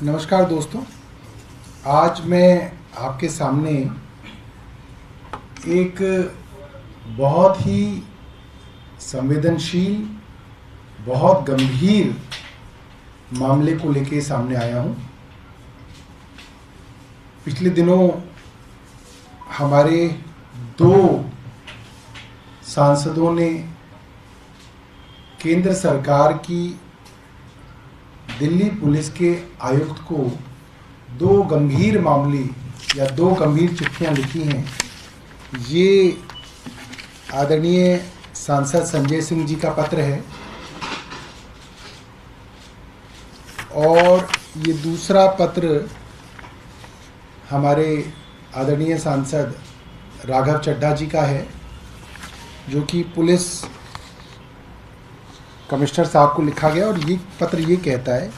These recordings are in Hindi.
नमस्कार दोस्तों, आज मैं आपके सामने एक बहुत ही संवेदनशील, बहुत गंभीर मामले को लेके सामने आया हूँ। पिछले दिनों हमारे दो सांसदों ने केंद्र सरकार की दिल्ली पुलिस के आयुक्त को दो गंभीर मामले या दो गंभीर चिट्ठियां लिखी हैं। ये आदरणीय सांसद संजय सिंह जी का पत्र है और ये दूसरा पत्र हमारे आदरणीय सांसद राघव चड्ढा जी का है, जो कि पुलिस कमिश्नर साहब को लिखा गया। और ये पत्र ये कहता है,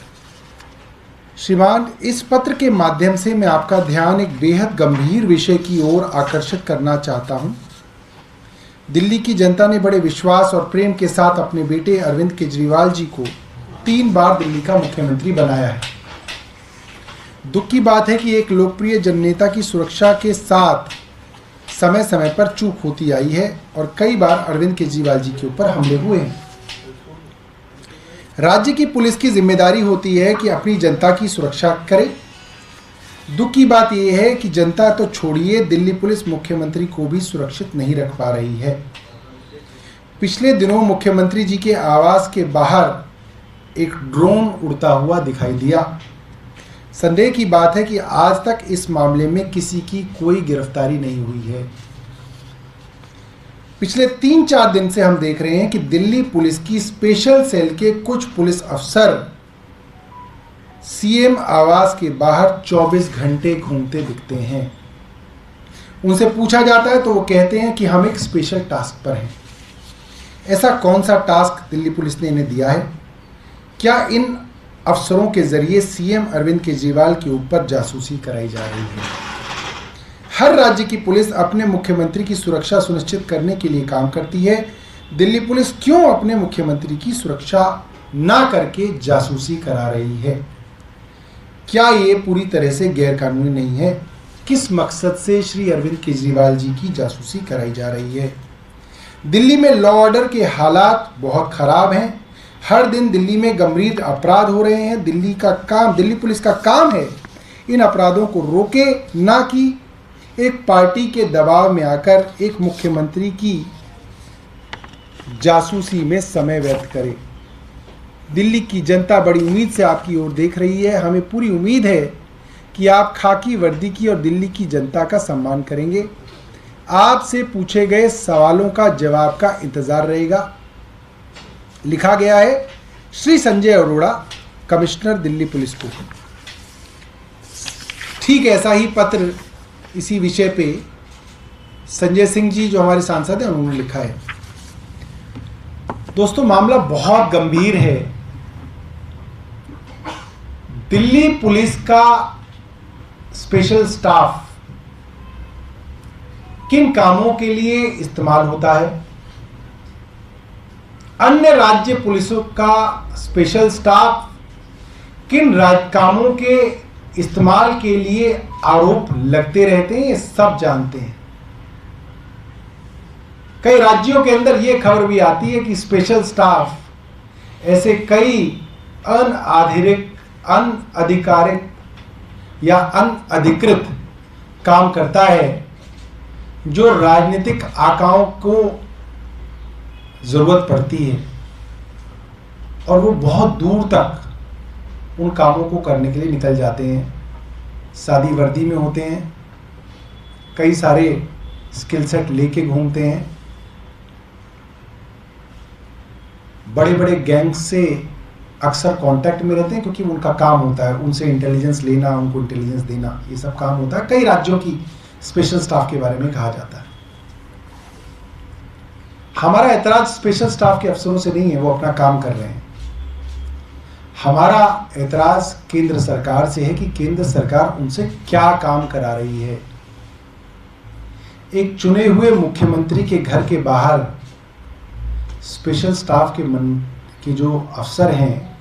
श्रीमान, इस पत्र के माध्यम से मैं आपका ध्यान एक बेहद गंभीर विषय की ओर आकर्षित करना चाहता हूं। दिल्ली की जनता ने बड़े विश्वास और प्रेम के साथ अपने बेटे अरविंद केजरीवाल जी को 3 बार दिल्ली का मुख्यमंत्री बनाया है। दुख की बात है कि एक लोकप्रिय जननेता की सुरक्षा के साथ समय समय पर चूक होती आई है और कई बार अरविंद केजरीवाल जी के ऊपर हमले हुए हैं। राज्य की पुलिस की जिम्मेदारी होती है कि अपनी जनता की सुरक्षा करे। दुख की बात यह है कि जनता तो छोड़िए, दिल्ली पुलिस मुख्यमंत्री को भी सुरक्षित नहीं रख पा रही है। पिछले दिनों मुख्यमंत्री जी के आवास के बाहर एक ड्रोन उड़ता हुआ दिखाई दिया। संदेह की बात है कि आज तक इस मामले में किसी की कोई गिरफ्तारी नहीं हुई है। पिछले 3-4 दिन से हम देख रहे हैं कि दिल्ली पुलिस की स्पेशल सेल के कुछ पुलिस अफसर सीएम आवास के बाहर 24 घंटे घूमते दिखते हैं। उनसे पूछा जाता है तो वो कहते हैं कि हम एक स्पेशल टास्क पर हैं। ऐसा कौन सा टास्क दिल्ली पुलिस ने इन्हें दिया है? क्या इन अफसरों के जरिए सीएम अरविंद केजरीवाल के ऊपर जासूसी कराई जा रही है? हर राज्य की पुलिस अपने मुख्यमंत्री की सुरक्षा सुनिश्चित करने के लिए काम करती है। दिल्ली पुलिस क्यों अपने मुख्यमंत्री की सुरक्षा ना करके जासूसी करा रही है? क्या ये पूरी तरह से गैरकानूनी नहीं है? किस मकसद से श्री अरविंद केजरीवाल जी की जासूसी कराई जा रही है? दिल्ली में लॉ ऑर्डर के हालात बहुत खराब हैं। हर दिन दिल्ली में गंभीर अपराध हो रहे हैं। दिल्ली पुलिस का काम है इन अपराधों को रोके, ना कि एक पार्टी के दबाव में आकर एक मुख्यमंत्री की जासूसी में समय व्यर्थ करे। दिल्ली की जनता बड़ी उम्मीद से आपकी ओर देख रही है। हमें पूरी उम्मीद है कि आप खाकी वर्दी की और दिल्ली की जनता का सम्मान करेंगे। आपसे पूछे गए सवालों का जवाब का इंतजार रहेगा। लिखा गया है, श्री संजय अरोड़ा, कमिश्नर दिल्ली पुलिस को। ठीक ऐसा ही पत्र इसी विषय पे संजय सिंह जी, जो हमारे सांसद हैं, उन्होंने लिखा है। दोस्तों, मामला बहुत गंभीर है। दिल्ली पुलिस का स्पेशल स्टाफ किन कामों के लिए इस्तेमाल होता है? अन्य राज्य पुलिसों का स्पेशल स्टाफ किन कामों के इस्तेमाल के लिए आरोप लगते रहते हैं, ये सब जानते हैं। कई राज्यों के अंदर यह खबर भी आती है कि स्पेशल स्टाफ ऐसे कई अनधिकारिक या अनधिकृत काम करता है जो राजनीतिक आकाओं को जरूरत पड़ती है और वो बहुत दूर तक उन कामों को करने के लिए निकल जाते हैं। सादी वर्दी में होते हैं, कई सारे स्किल सेट लेके घूमते हैं, बड़े बड़े गैंग्स से अक्सर कांटेक्ट में रहते हैं क्योंकि उनका काम होता है उनसे इंटेलिजेंस लेना, उनको इंटेलिजेंस देना, ये सब काम होता है। कई राज्यों की स्पेशल स्टाफ के बारे में कहा जाता है। हमारा ऐतराज स्पेशल स्टाफ के अफसरों से नहीं है, वो अपना काम कर रहे हैं। हमारा ऐतराज केंद्र सरकार से है कि केंद्र सरकार उनसे क्या काम करा रही है। एक चुने हुए मुख्यमंत्री के घर के बाहर स्पेशल स्टाफ के जो अफसर हैं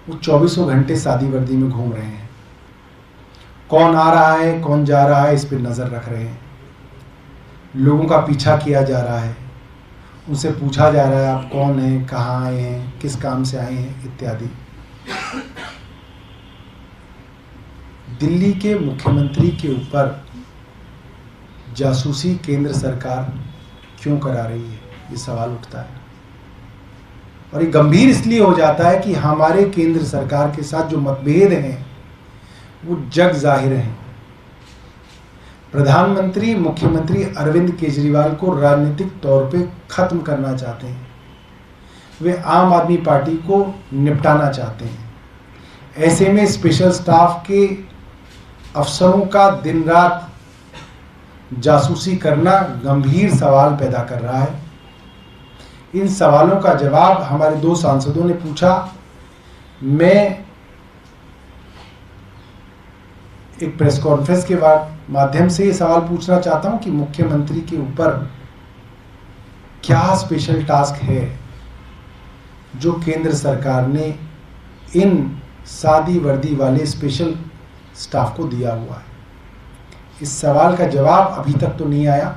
वो 24 घंटे सादी वर्दी में घूम रहे हैं। कौन आ रहा है कौन जा रहा है इस पर नज़र रख रहे हैं। लोगों का पीछा किया जा रहा है, उनसे पूछा जा रहा है आप कौन हैं, कहाँ आए हैं, किस काम से आए हैं इत्यादि। दिल्ली के मुख्यमंत्री के ऊपर जासूसी केंद्र सरकार क्यों करा रही है, ये सवाल उठता है। और ये गंभीर इसलिए हो जाता है कि हमारे केंद्र सरकार के साथ जो मतभेद हैं वो जग जाहिर हैं। प्रधानमंत्री मुख्यमंत्री अरविंद केजरीवाल को राजनीतिक तौर पे खत्म करना चाहते हैं। वे आम आदमी पार्टी को निपटाना चाहते हैं। ऐसे में स्पेशल स्टाफ के अफसरों का दिन रात जासूसी करना गंभीर सवाल पैदा कर रहा है। इन सवालों का जवाब हमारे 2 सांसदों ने पूछा। मैं एक प्रेस कॉन्फ्रेंस के माध्यम से ये सवाल पूछना चाहता हूं कि मुख्यमंत्री के ऊपर क्या स्पेशल टास्क है जो केंद्र सरकार ने इन सादी वर्दी वाले स्पेशल स्टाफ को दिया हुआ है। इस सवाल का जवाब अभी तक तो नहीं आया।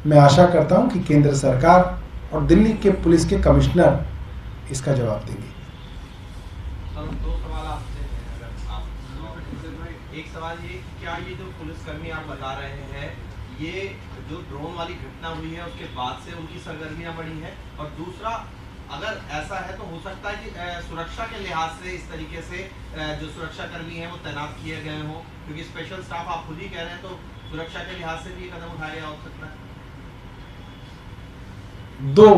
मैं आशा करता हूं कि केंद्र सरकार और दिल्ली के पुलिस के कमिश्नर इसका जवाब देंगे। दो सवाल आपसे हैं, अगर आप एक सवाल ये, क्या ये जो पुलिसकर्मी आप बता रहे हैं ये जो ड्रोन वाली घटना हुई है उसके बाद से उनकी सरगर्मियां बढ़ी हैं, और दूसरा अगर ऐसा है तो हो सकता है कि सुरक्षा के लिहाज से इस तरीके से जो सुरक्षाकर्मी हैं वो तैनात किए गए हों, क्योंकि स्पेशल स्टाफ आप खुद ही कह रहे हैं, तो सुरक्षा के लिहाज से भी ये कदम उठाया गया हो सकता है। 2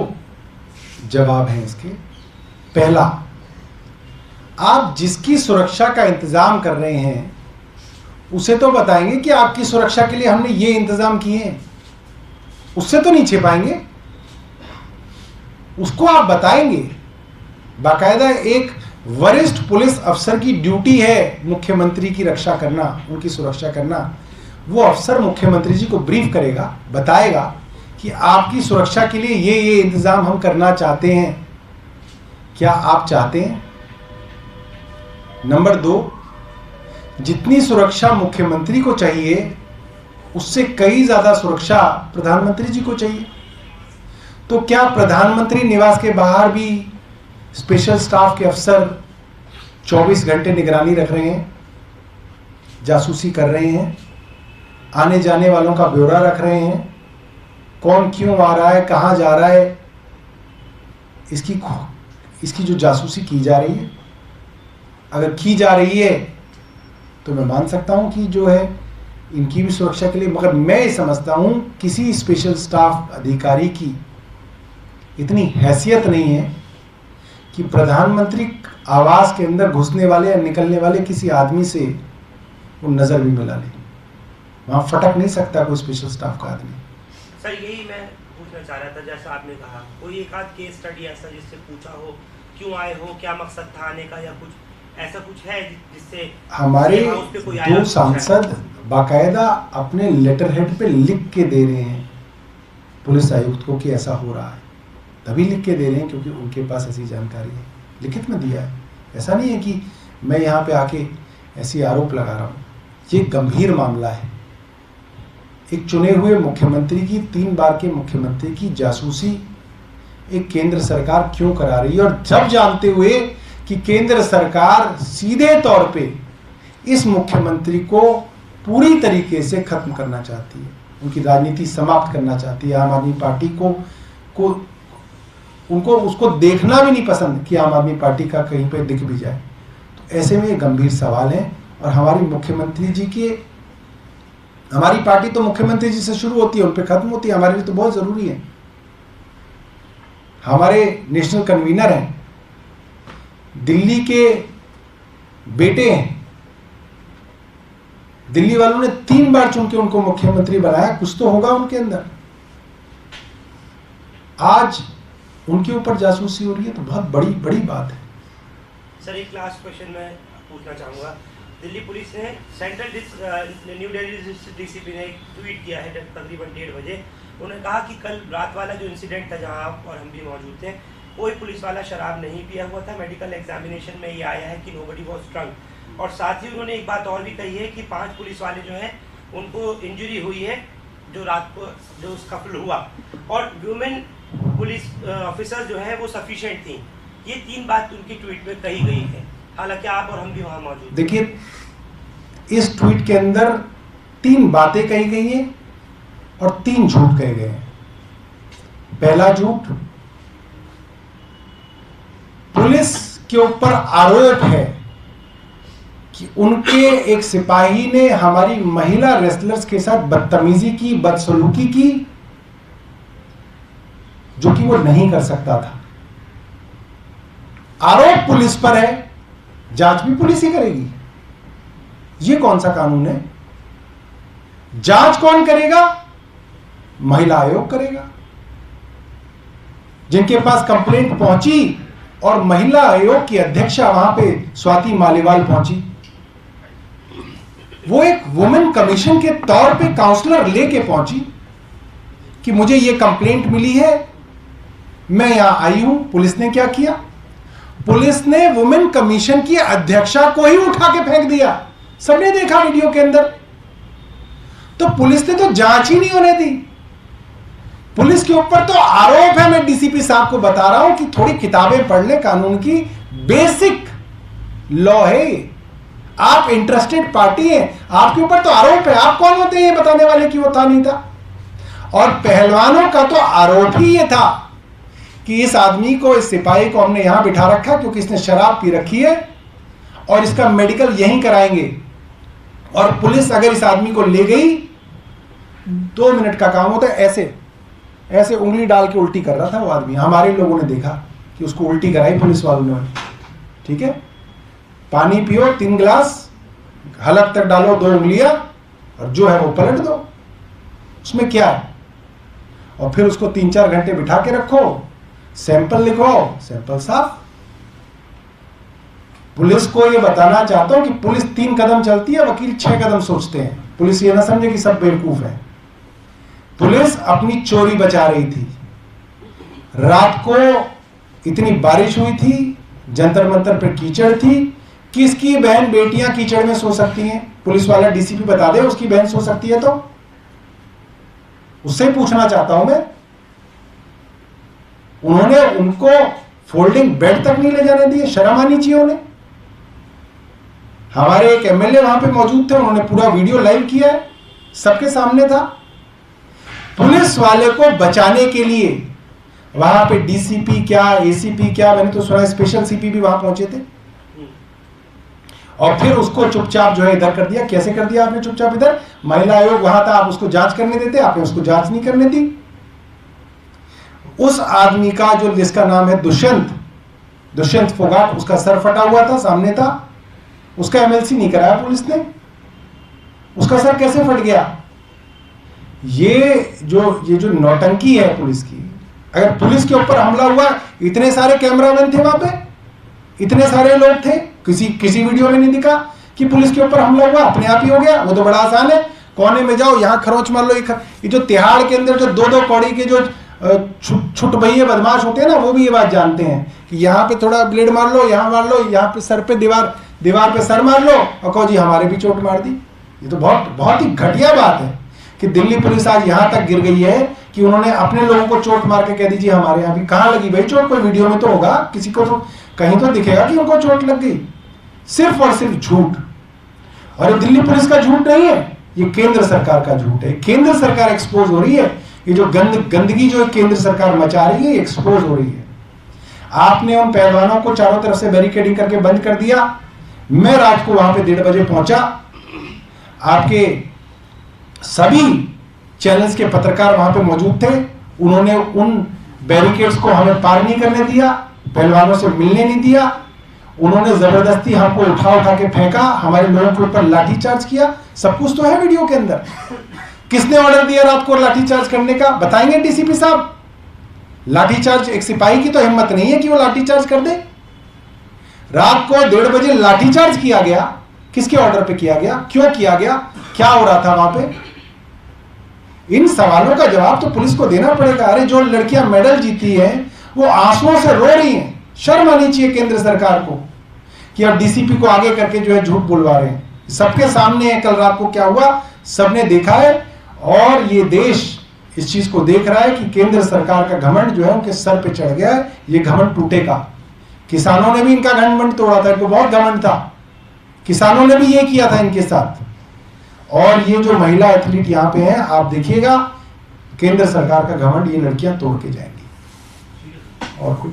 जवाब हैं इसके। पहला, आप जिसकी सुरक्षा का इंतजाम कर रहे हैं उसे तो बताएंगे कि आपकी सुरक्षा के लिए हमने ये इंतजाम किए हैं, उससे तो नहीं छिपाएंगे, उसको आप बताएंगे। बाकायदा एक वरिष्ठ पुलिस अफसर की ड्यूटी है मुख्यमंत्री की रक्षा करना, उनकी सुरक्षा करना। वो अफसर मुख्यमंत्री जी को ब्रीफ करेगा, बताएगा कि आपकी सुरक्षा के लिए ये इंतजाम हम करना चाहते हैं, क्या आप चाहते हैं? नंबर 2, जितनी सुरक्षा मुख्यमंत्री को चाहिए उससे कई ज्यादा सुरक्षा प्रधानमंत्री जी को चाहिए। तो क्या प्रधानमंत्री निवास के बाहर भी स्पेशल स्टाफ के अफसर 24 घंटे निगरानी रख रहे हैं, जासूसी कर रहे हैं, आने जाने वालों का ब्यौरा रख रहे हैं, कौन क्यों आ रहा है, कहां जा रहा है, इसकी जो जासूसी की जा रही है, अगर की जा रही है तो मैं मान सकता हूं कि जो है इनकी भी सुरक्षा के लिए, मगर मैं ये समझता हूं किसी स्पेशल स्टाफ अधिकारी की इतनी हैसियत नहीं है कि प्रधानमंत्री आवास के अंदर घुसने वाले या निकलने वाले किसी आदमी से वो नजर भी मिला ले। वहां फटक नहीं सकता कोई स्पेशल स्टाफ का आदमी। सर यही मैं पूछना चाह रहा था, जैसा आपने कहा कोई एक आध केस स्टडी ऐसा जिससे पूछा हो क्यों आए हो, क्या मकसद था आने का, या कुछ ऐसा कुछ है जिससे हमारे 2 सांसद बाकायदा अपने लेटर हेड पे लिख के दे रहे हैं पुलिस आयुक्त को कि ऐसा हो रहा है, तभी लिख के दे रहे हैं क्योंकि उनके पास ऐसी जानकारी है, लिखित में दिया है। ऐसा नहीं है कि मैं यहाँ पे आके ऐसी आरोप लगा रहा हूँ। ये गंभीर मामला है। एक चुने हुए मुख्यमंत्री की, 3 बार के मुख्यमंत्री की जासूसी एक केंद्र सरकार क्यों करा रही है, और जब जानते हुए कि केंद्र सरकार सीधे तौर पे इस मुख्यमंत्री को पूरी तरीके से खत्म करना चाहती है, उनकी राजनीति समाप्त करना चाहती है। आम आदमी पार्टी उनको उसको देखना भी नहीं पसंद कि आम आदमी पार्टी का कहीं पे दिख भी जाए। तो ऐसे में ये गंभीर सवाल है। और हमारी मुख्यमंत्री जी की, हमारी पार्टी तो मुख्यमंत्री जी से शुरू होती है, उन पे खत्म होती है, हमारे लिए तो बहुत जरूरी है। हमारे नेशनल कन्वीनर हैं, दिल्ली के बेटे हैं, दिल्ली वालों ने 3 बार चुन के उनको मुख्यमंत्री बनाया, कुछ तो होगा उनके अंदर। आज उनके ऊपर जासूसी हो रही है तो बहुत बड़ी बात है। सर एक लास्ट क्वेश्चन मैं पूछना चाहूँगा। दिल्ली पुलिस ने न्यू दिल्ली डीसीपी ने एक ट्वीट किया है तकरीबन 1:30 बजे। उन्होंने कहा कि कल रात वाला जो इंसिडेंट था जहां आप और हम भी मौजूद थे, कोई पुलिस वाला शराब नहीं पिया हुआ था। मेडिकल एग्जामिनेशन में ये आया है कि नोबडी वाज ड्रंक। और साथ ही उन्होंने एक बात और भी कही है कि 5 पुलिस वाले जो हैं उनको इंजरी हुई है जो रात को जो स्कफल हुआ, और वुमेन पुलिस ऑफिसर जो है वो सफिशिएंट थी। ये 3 बात उनकी ट्वीट में कही गई है, हालांकि आप और हम भी वहां मौजूद। देखिए, इस ट्वीट के अंदर 3 बातें कही गई हैं और 3 झूठ कहे गए हैं। पहला झूठ, पुलिस के ऊपर आरोप है कि उनके एक सिपाही ने हमारी महिला रेसलर्स के साथ बदतमीजी की, बदसलूकी की, जो कि वो नहीं कर सकता था। आरोप पुलिस पर है, जांच भी पुलिस ही करेगी। ये कौन सा कानून है? जांच कौन करेगा? महिला आयोग करेगा। जिनके पास कंप्लेंट पहुंची और महिला आयोग की अध्यक्षा वहां पे स्वाति मालीवाल पहुंची, वो एक वुमेन कमीशन के तौर पे काउंसलर लेके पहुंची कि मुझे ये कंप्लेंट मिली है, मैं यहां आई हूं। पुलिस ने क्या किया? पुलिस ने वुमेन कमीशन की अध्यक्षा को ही उठा के फेंक दिया। सबने देखा वीडियो के अंदर। तो पुलिस ने तो जांच ही नहीं होने दी। पुलिस के ऊपर तो आरोप है। मैं डीसीपी साहब को बता रहा हूं कि थोड़ी किताबें पढ़ ले, कानून की बेसिक लॉ है। आप इंटरेस्टेड पार्टी हैं, आपके ऊपर तो आरोप है। आप कौन होते हैं ये बताने वाले कि वो था नहीं था? और पहलवानों का तो आरोप ही ये था कि इस आदमी को, इस सिपाही को हमने यहां बिठा रखा क्योंकि इसने शराब पी रखी है और इसका मेडिकल यहीं कराएंगे। और पुलिस अगर इस आदमी को ले गई, 2 मिनट का काम होता है। ऐसे ऐसे उंगली डाल के उल्टी कर रहा था वो आदमी। हमारे लोगों ने देखा कि उसको उल्टी कराई पुलिस वालों ने। ठीक है, पानी पियो 3 गिलास, हलक तक डालो 2 उंगलियां और जो है वो पलट दो। उसमें क्या है? और फिर उसको 3-4 घंटे बिठा के रखो, सैंपल लिखवाओ, सैंपल साफ। पुलिस को ये बताना चाहता हूं कि पुलिस 3 कदम चलती है, वकील 6 कदम सोचते हैं। पुलिस ये ना समझे कि सब बेवकूफ है। पुलिस अपनी चोरी बचा रही थी। रात को इतनी बारिश हुई थी, जंतर मंतर पे कीचड़ थी। किसकी बहन बेटियां कीचड़ में सो सकती हैं? पुलिस वाला डीसीपी बता दे उसकी बहन सो सकती है तो? उससे पूछना चाहता हूं मैं। उन्होंने उनको फोल्डिंग बेड तक नहीं ले जाने दिए। शर्म आनी चाहिए उन्हें। हमारे एक एमएलए वहां पे मौजूद थे, उन्होंने पूरा वीडियो लाइव किया है, सबके सामने था। पुलिस वाले को बचाने के लिए वहां पे डीसीपी क्या, एसीपी क्या, मैंने तो सुना स्पेशल सीपी भी वहां पहुंचे थे। और फिर उसको चुपचाप जो है इधर कर दिया। कैसे कर दिया आपने चुपचाप इधर? महिला आयोग वहां था, आप उसको जांच करने देते, आपने उसको जांच नहीं करने दी। उस आदमी का जो, जिसका नाम है दुष्यंत फोगाट, उसका सर फटा हुआ था, सामने था। उसका एमएलसी नहीं कराया पुलिस ने। उसका सर कैसे फट गया? ये जो नौटंकी है पुलिस की। अगर पुलिस के ऊपर हमला हुआ, इतने सारे कैमरामैन थे वहां पे, इतने सारे लोग थे, किसी वीडियो में नहीं दिखा कि पुलिस के ऊपर हमला हुआ। अपने आप ही हो गया। वो तो बड़ा आसान है, कोने में जाओ, यहां खरोच मार लो। ये जो तिहाड़ के अंदर जो 2-2 कौड़ी के जो छुट भैये बदमाश होते हैं ना, वो भी ये बात जानते हैं कि यहाँ पे थोड़ा ब्लेड मार लो, यहाँ मार लो, यहाँ पे सर पे दीवार पे सर मार लो और कहो जी हमारे भी चोट मार दी। ये तो बहुत ही घटिया बात है कि दिल्ली पुलिस आज यहाँ तक गिर गई है कि उन्होंने अपने लोगों को चोट मार के कह दीजिए हमारे यहाँ भी। कहाँ लगी भाई चोट? कोई वीडियो में तो होगा, किसी को तो कहीं तो दिखेगा कि उनको चोट लग गई। सिर्फ और सिर्फ झूठ। और ये दिल्ली पुलिस का झूठ नहीं है, ये केंद्र सरकार का झूठ है। केंद्र सरकार एक्सपोज हो रही है। ये जो गंदगी जो केंद्र सरकार मचा रही है, एक्सपोज हो रही है। आपने उन पहलवानों को चारों तरफ से बैरिकेडिंग करके बंद कर दिया। मैं रात को वहां पे 1:30 बजे पहुंचा। आपके सभी चैनल्स के पत्रकार वहां पे मौजूद थे। उन्होंने उन बैरिकेड्स को हमें पार नहीं करने दिया, पहलवानों से मिलने नहीं दिया। उन्होंने जबरदस्ती हमको उठा के फेंका, हमारे लोगों के ऊपर लाठीचार्ज किया। सब कुछ तो है वीडियो के अंदर। किसने ऑर्डर दिया रात को लाठीचार्ज करने का? बताएंगे डीसीपी साहब? लाठीचार्ज, एक सिपाही की तो हिम्मत नहीं है कि वो लाठीचार्ज कर दे। रात को 1:30 बजे लाठीचार्ज किया गया। किसके ऑर्डर पे किया गया? क्यों किया गया? क्या हो रहा था वहां पे? इन सवालों का जवाब तो पुलिस को देना पड़ेगा। अरे जो लड़कियां मेडल जीती हैं, वो आंसुओं से रो रही हैं। शर्म आनी चाहिए केंद्र सरकार को कि अब डीसीपी को आगे करके जो है झूठ बुलवा रहे हैं। सबके सामने है कल रात को क्या हुआ, सबने देखा है, और ये देश इस चीज को देख रहा है कि केंद्र सरकार का घमंड जो है उनके सर पे चढ़ गया है। ये घमंड टूटेगा। किसानों ने भी इनका घमंड तोड़ा था, इनको बहुत घमंड था, किसानों ने भी ये किया था इनके साथ। और ये जो महिला एथलीट यहाँ पे हैं, आप देखिएगा केंद्र सरकार का घमंड ये लड़कियां तोड़ के जाएंगी। और कुछ